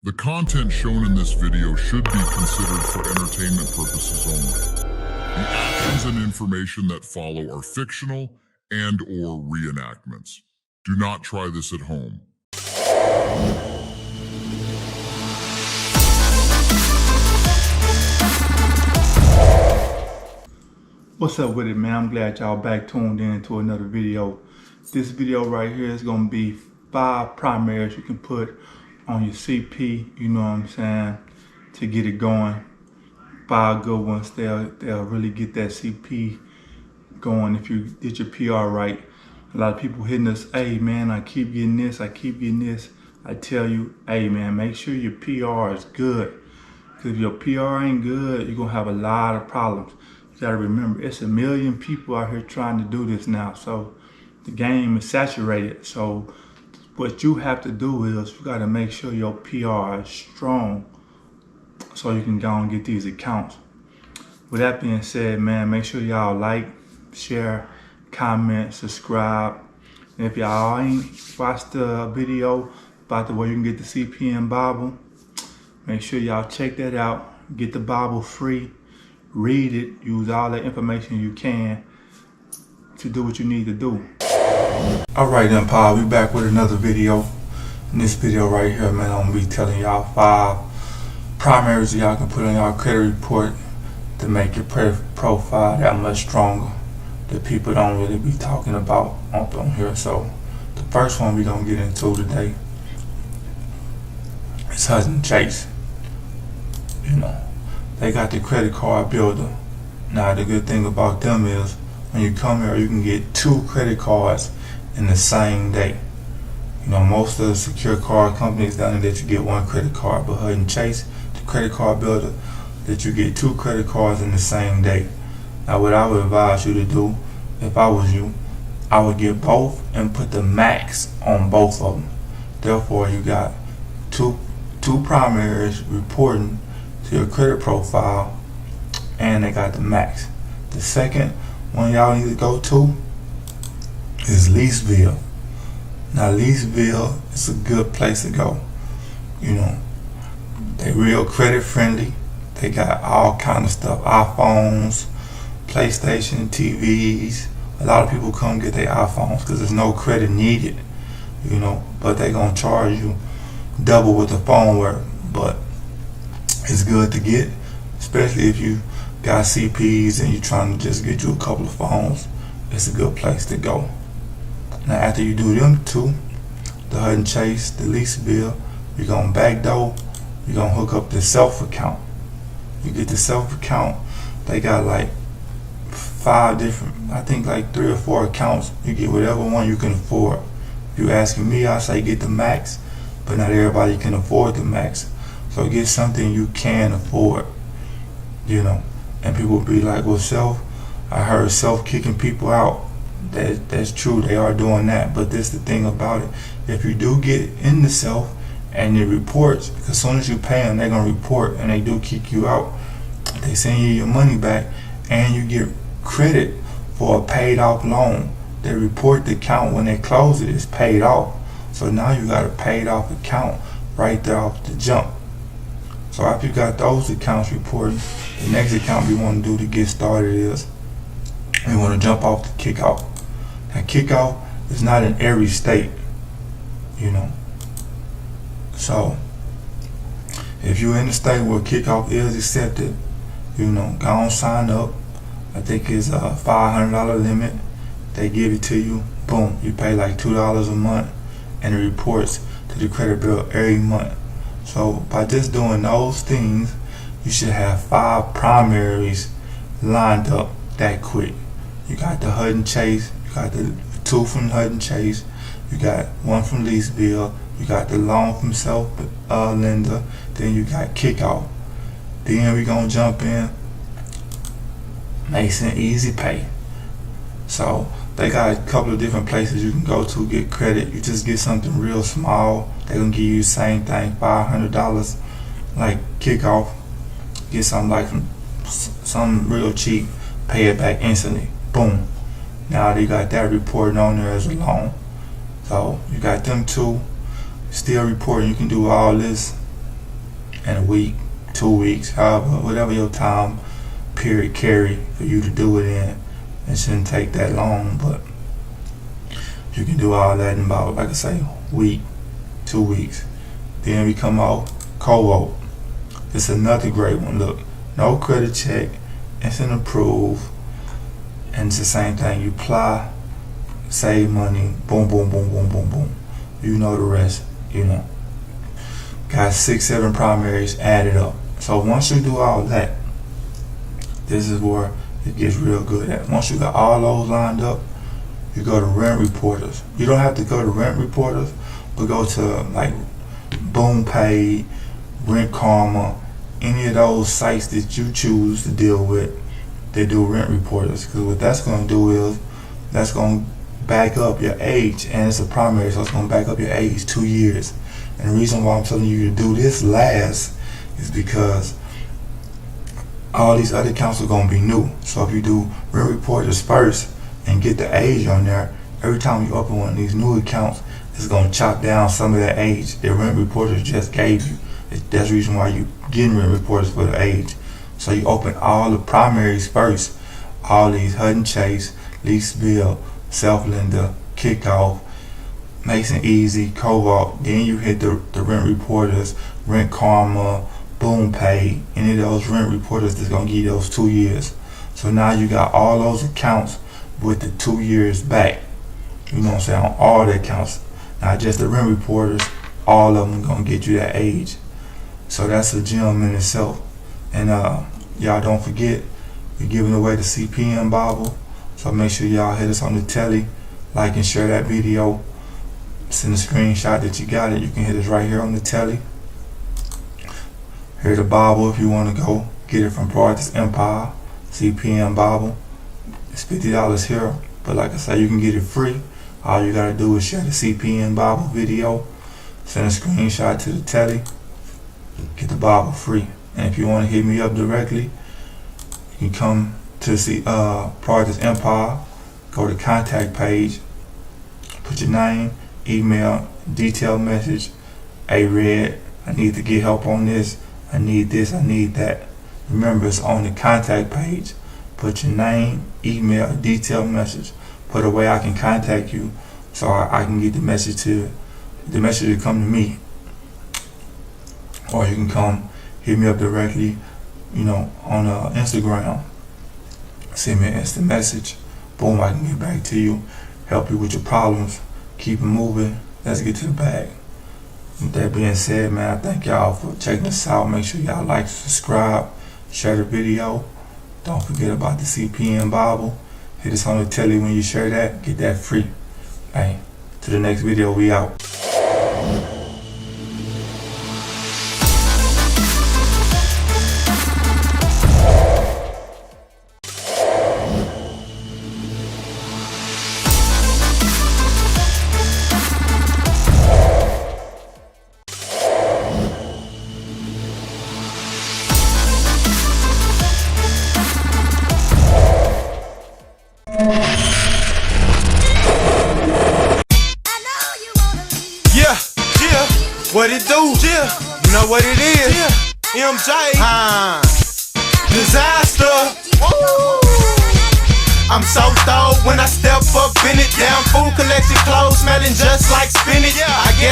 The content shown in this video should be considered for entertainment purposes only. The actions and information that follow are fictional and/or reenactments. Do not try this at home. What's up with it, man? I'm glad y'all back tuned in to another video. This video right here is gonna be 5 primaries you can put on your CP, you know what I'm saying, to get it going. 5 good ones, they'll really get that CP going if you did your PR right. A lot of people hitting us, hey man, I keep getting this. I tell you, hey man, make sure your PR is good. Because if your PR ain't good, you're gonna have a lot of problems. You gotta remember, it's a million people out here trying to do this now. So the game is saturated. So what you have to do is you gotta make sure your PR is strong so you can go and get these accounts. With that being said, man, make sure y'all like, share, comment, subscribe. And if y'all ain't watched the video about the way you can get the CPN Bible, make sure y'all check that out. Get the Bible free, read it, use all the information you can to do what you need to do. Alright then, pal, we back with another video. In this video right here, man, I'm gonna be telling y'all 5 primaries y'all can put on y'all credit report to make your credit profile that much stronger that people don't really be talking about on here. So the first one we gonna get into today is Hudson Chase. You know, they got the credit card builder. Now the good thing about them is when you come here, you can get 2 credit cards in the same day. You know, most of the secure card companies down there that you get 1 credit card, but Hudson Chase, the credit card builder, that you get 2 credit cards in the same day. Now what I would advise you to do, if I was you, I would get both and put the max on both of them. Therefore, you got two primaries reporting to your credit profile, and they got the max. The second one y'all need to go to is Leaseville. Now Leaseville is a good place to go. You know, they real credit friendly. They got all kind of stuff, iPhones, PlayStation, TVs. A lot of people come get their iPhones because there's no credit needed, you know, but they gonna charge you double with the phone work. But it's good to get, especially if you got CPs and you're trying to just get you a couple of phones. It's a good place to go. Now after you do them 2, the Hudson Chase, the Leaseville, you're gonna backdoor, you're gonna hook up the self account. You get the self account, they got like 5 different, I think like 3 or 4 accounts. You get whatever one you can afford. If you asking me, I say get the max, but not everybody can afford the max. So get something you can afford, you know. And people be like, well, self, I heard self kicking people out. That's true, they are doing that. But this the thing about it. If you do get in the self and it reports, because as soon as you pay them, they're gonna report and they do kick you out. They send you your money back and you get credit for a paid off loan. They report the account when they close it, it's paid off. So now you got a paid off account right there off the jump. So after you got those accounts reported, the next account we want to do to get started is we want to jump off the kickoff. Now kickoff is not in every state, you know. So if you're in the state where kickoff is accepted, you know, go on sign up. I think it's a $500 limit. They give it to you. Boom, you pay like $2 a month, and it reports to the credit bureau every month. So by just doing those things, you should have 5 primaries lined up that quick. You got the Hudson Chase, you got the 2 from Hudson Chase, you got 1 from Leaseville, you got the loan from self lender, then you got kickoff. Then we gonna jump in Mason Easy Pay. So they got a couple of different places you can go to get credit. You just get something real small, they're gonna give you the same thing, $500 like kickoff. Get something like something real cheap, pay it back instantly. Boom. Now they got that reporting on there as a loan. So you got them 2 still reporting. You can do all this in a week, 2 weeks, however, whatever your time period carry for you to do it in. It shouldn't take that long, but you can do all that in about, like I say, week, 2 weeks. Then we come out co-op. It's another great one. Look, no credit check, instant approve, and it's the same thing. You apply, save money, boom, boom, boom, boom, boom, boom. You know the rest, you know. Got 6, 7 primaries added up. So once you do all that, this is where it gets real good at. Once you got all those lined up, you go to rent reporters. You don't have to go to rent reporters, but go to like Boom Pay, Rent Karma, any of those sites that you choose to deal with. They do rent reporters, because what that's going to do is that's going to back up your age, and it's a primary, so it's going to back up your age 2 years. And the reason why I'm telling you to do this last is because all these other accounts are going to be new. So if you do rent reporters first and get the age on there, every time you open one of these new accounts, it's going to chop down some of that age that rent reporters just gave you. That's the reason why you're getting rent reporters for the age. So you open all the primaries first, all these HUD and Chase, Lease Bill, Self-Lender, Kickoff, Mason Easy, Co-op. Then you hit the rent reporters, Rent Karma, Boom Pay, any of those rent reporters that's going to give you those 2 years. So now you got all those accounts with the 2 years back. You know what I'm saying? On all the accounts. Not just the rent reporters, all of them going to get you that age. So that's a gem in itself. And y'all don't forget, we're giving away the CPM Bible. So make sure y'all hit us on the telly, like and share that video. Send a screenshot that you got it. You can hit us right here on the telly. Here's the Bible if you want to go get it from Project Empire, CPM Bible. It's $50 here, but like I said, you can get it free. All you gotta do is share the CPM Bible video, send a screenshot to the telly, get the Bible free. And if you want to hit me up directly, you can come to see Project Empire, go to contact page, put your name, email, detailed message. Hey Red, I need to get help on this. I need this, I need that. Remember, it's on the contact page. Put your name, email, detailed message. Put a way I can contact you, so I can get the message to come to me. Or you can come hit me up directly, you know, on Instagram. Send me an instant message. Boom, I can get back to you, help you with your problems, keep it moving. Let's get to the bag. With that being said, man, I thank y'all for checking us out. Make sure y'all like, subscribe, share the video. Don't forget about the CPM Bible. Hit us on the telly when you share that. Get that free. Hey, to the next video, we out. What it do? Yeah. You know what it is? Yeah. MJ. Disaster. Woo. I'm so thorough when I step up in it. Damn food collection clothes smelling just like spinach. I guess